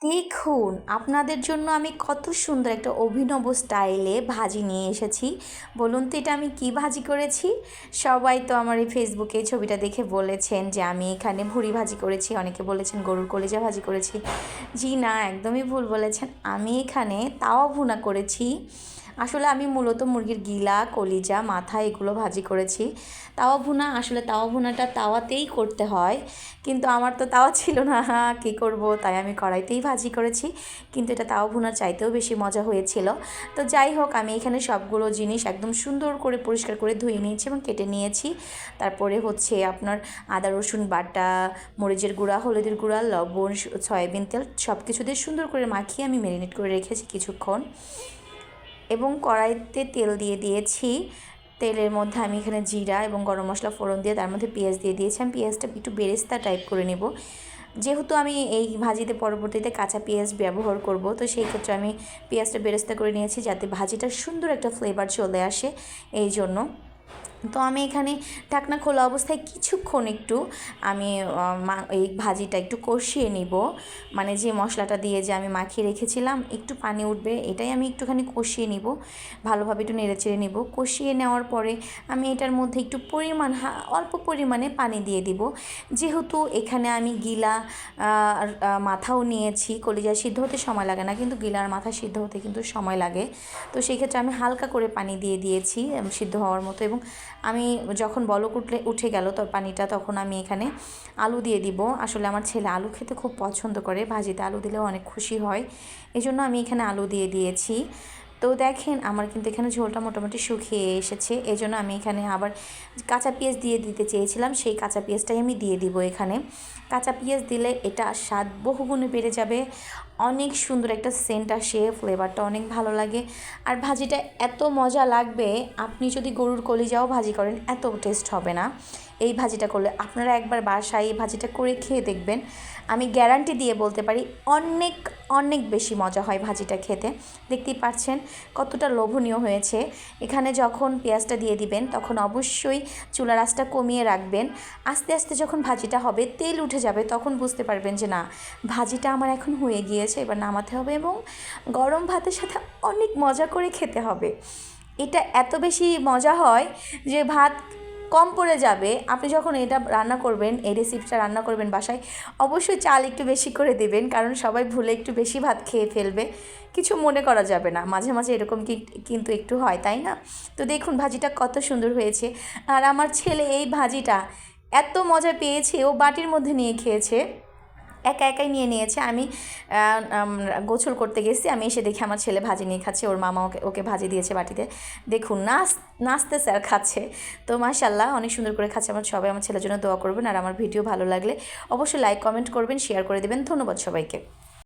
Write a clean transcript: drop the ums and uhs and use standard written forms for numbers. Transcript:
দেখুন আপনাদের জন্য আমি কত সুন্দর একটা অভিনব স্টাইলে ভাজি নিয়ে এসেছি। বলুন তো এটা আমি কি ভাজি করেছি? সবাই তো আমার এই ফেসবুকে ছবিটা দেখে বলেছেন যে আমি এখানে ভুঁড়ি ভাজি করেছি, অনেকে বলেছেন গরুর কলিজা ভাজি করেছি। জি না, একদমই ভুল বলেছেন। আমি এখানে তাওয়া ভুনা করেছি। আসলে আমি মূলত মুরগির গিলা, কলিজা, মাথা এগুলো ভাজি করেছি। তাওয়া ভুনা, আসলে তাওয়া ভুনাটা তাওয়াতেই করতে হয়, কিন্তু আমার তো তাওয়া ছিল না, কী করব, তাই আমি কড়াইতেই ভাজি করেছি। কিন্তু এটা তাওয়া ভুনার চাইতেও বেশি মজা হয়েছিল। তো যাই হোক, আমি এখানে সবগুলো জিনিস একদম সুন্দর করে পরিষ্কার করে ধুয়ে নিয়েছি এবং কেটে নিয়েছি। তারপরে হচ্ছে আপনার আদা রসুন বাটা, মরিচের গুঁড়া, হলুদের গুঁড়া, লবণ, সয়াবিন তেল সব কিছু দিয়ে সুন্দর করে মাখিয়ে আমি ম্যারিনেট করে রেখেছি কিছুক্ষণ। এবং কড়াইতে তেল দিয়ে দিয়েছি। তেলের মধ্যে আমি এখানে জিরা এবং গরম মশলা ফোড়ন দিয়ে তার মধ্যে পেঁয়াজ দিয়ে দিয়েছি। আমি পেঁয়াজটা একটু বেরেস্তা টাইপ করে নেব, যেহেতু আমি এই ভাজিতে পরবর্তীতে কাঁচা পেঁয়াজ ব্যবহার করব, তো সেই ক্ষেত্রে আমি পেঁয়াজটা বেরেস্তা করে নিয়েছি যাতে ভাজিটার সুন্দর একটা ফ্লেভার চলে আসে, এই জন্য। তো আমি এখানে ঢাকনা খোলা অবস্থায় কিছুক্ষণ একটু আমি এই ভাজিটা একটু কষিয়ে নিব। মানে যে মশলাটা দিয়ে যে আমি মাখিয়ে রেখেছিলাম, একটু পানি উঠবে, এটাই আমি একটুখানি কষিয়ে নিব, ভালোভাবে একটু নেড়েচেড়ে নিব। কষিয়ে নেওয়ার পরে আমি এটার মধ্যে একটু অল্প পরিমাণে পানি দিয়ে দিব, যেহেতু এখানে আমি গিলা আর মাথাও নিয়েছি। কলিজা সিদ্ধ হতে সময় লাগে না, কিন্তু গিলার মাথা সিদ্ধ হতে কিন্তু সময় লাগে। তো সেই ক্ষেত্রে আমি হালকা করে পানি দিয়ে দিয়েছি সিদ্ধ হওয়ার মতো। এবং আমি যখন বলক উঠে গেল তো পানিটা, তখন আমি এখানে আলু দিয়ে দিব। আসলে আমার ছেলে আলু খেতে খুব পছন্দ করে, ভাজিতে আলু দিলেও অনেক খুশি হয়, এই জন্য আমি এখানে আলু দিয়ে দিয়েছি। তো দেখেন আমার কিন্তু এখানে ঝোলটা মোটামুটি শুকিয়ে এসেছে, এই জন্য আমি এখানে আবার কাঁচা পেঁয়াজ দিয়ে দিতে চেয়েছিলাম, সেই কাঁচা পেঁয়াজটাই আমি দিয়ে দিব এখানে। কাঁচা পেঁয়াজ দিলে এটা স্বাদ বহুগুণে বেড়ে যাবে, অনেক সুন্দর একটা সেন্ট আসে, ফ্লেভারটা অনেক ভালো লাগে। আর ভাজিটা এত মজা লাগবে, আপনি যদি গরুর কলিজাও ভাজি করেন এত টেস্ট হবে না এই ভাজিটা করলে। আপনারা একবার বাসায় এই ভাজিটা করে খেয়ে দেখবেন, আমি গ্যারান্টি দিয়ে বলতে পারি অনেক অনেক বেশি মজা হয় ভাজিটা খেতে। দেখতেই পাচ্ছেন কতটা লোভনীয় হয়েছে। এখানে যখন পেঁয়াজটা দিয়ে দিবেন তখন অবশ্যই চুলার আঁচটা কমিয়ে রাখবেন। আস্তে আস্তে যখন ভাজিটা হবে, তেল উঠে যাবে, তখন বুঝতে পারবেন যে না, ভাজিটা আমার এখন হয়ে গিয়েছে, এবার নামাতে হবে এবং গরম ভাতের সাথে অনেক মজা করে খেতে হবে। এটা এত বেশি মজা হয় যে ভাত কম পড়ে যাবে। আপনি যখন এটা রান্না করবেন, এই রেসিপিটা রান্না করবেন বাসায়, অবশ্যই চাল একটু বেশি করে দেবেন, কারণ সবাই ভুলে একটু বেশি ভাত খেয়ে ফেলবে, কিছু মনে করা যাবে না। মাঝে মাঝে এরকম কিন্তু একটু হয়, তাই না? তো দেখুন ভাজিটা কত সুন্দর হয়েছে। আর আমার ছেলে এই ভাজিটা এত মজা পেয়েছে, ও বাটির মধ্যে নিয়ে খেয়েছে, একা একাই নিয়ে নিয়েছে। আমি গোসল করতে গেছি, আমি এসে দেখি আমার ছেলে ভাজি নিয়ে খাচ্ছে, ওর মামা ওকে ভাজি দিয়েছে বাটিতে। দেখুন নাচতেছে আর খাচ্ছে। তো মাশাআল্লাহ অনেক সুন্দর করে খাচ্ছে। আমার সবাই আমার ছেলের জন্য দোয়া করবেন, আর আমার ভিডিও ভালো লাগলে অবশ্যই লাইক কমেন্ট করবেন, শেয়ার করে দেবেন। ধন্যবাদ সবাইকে।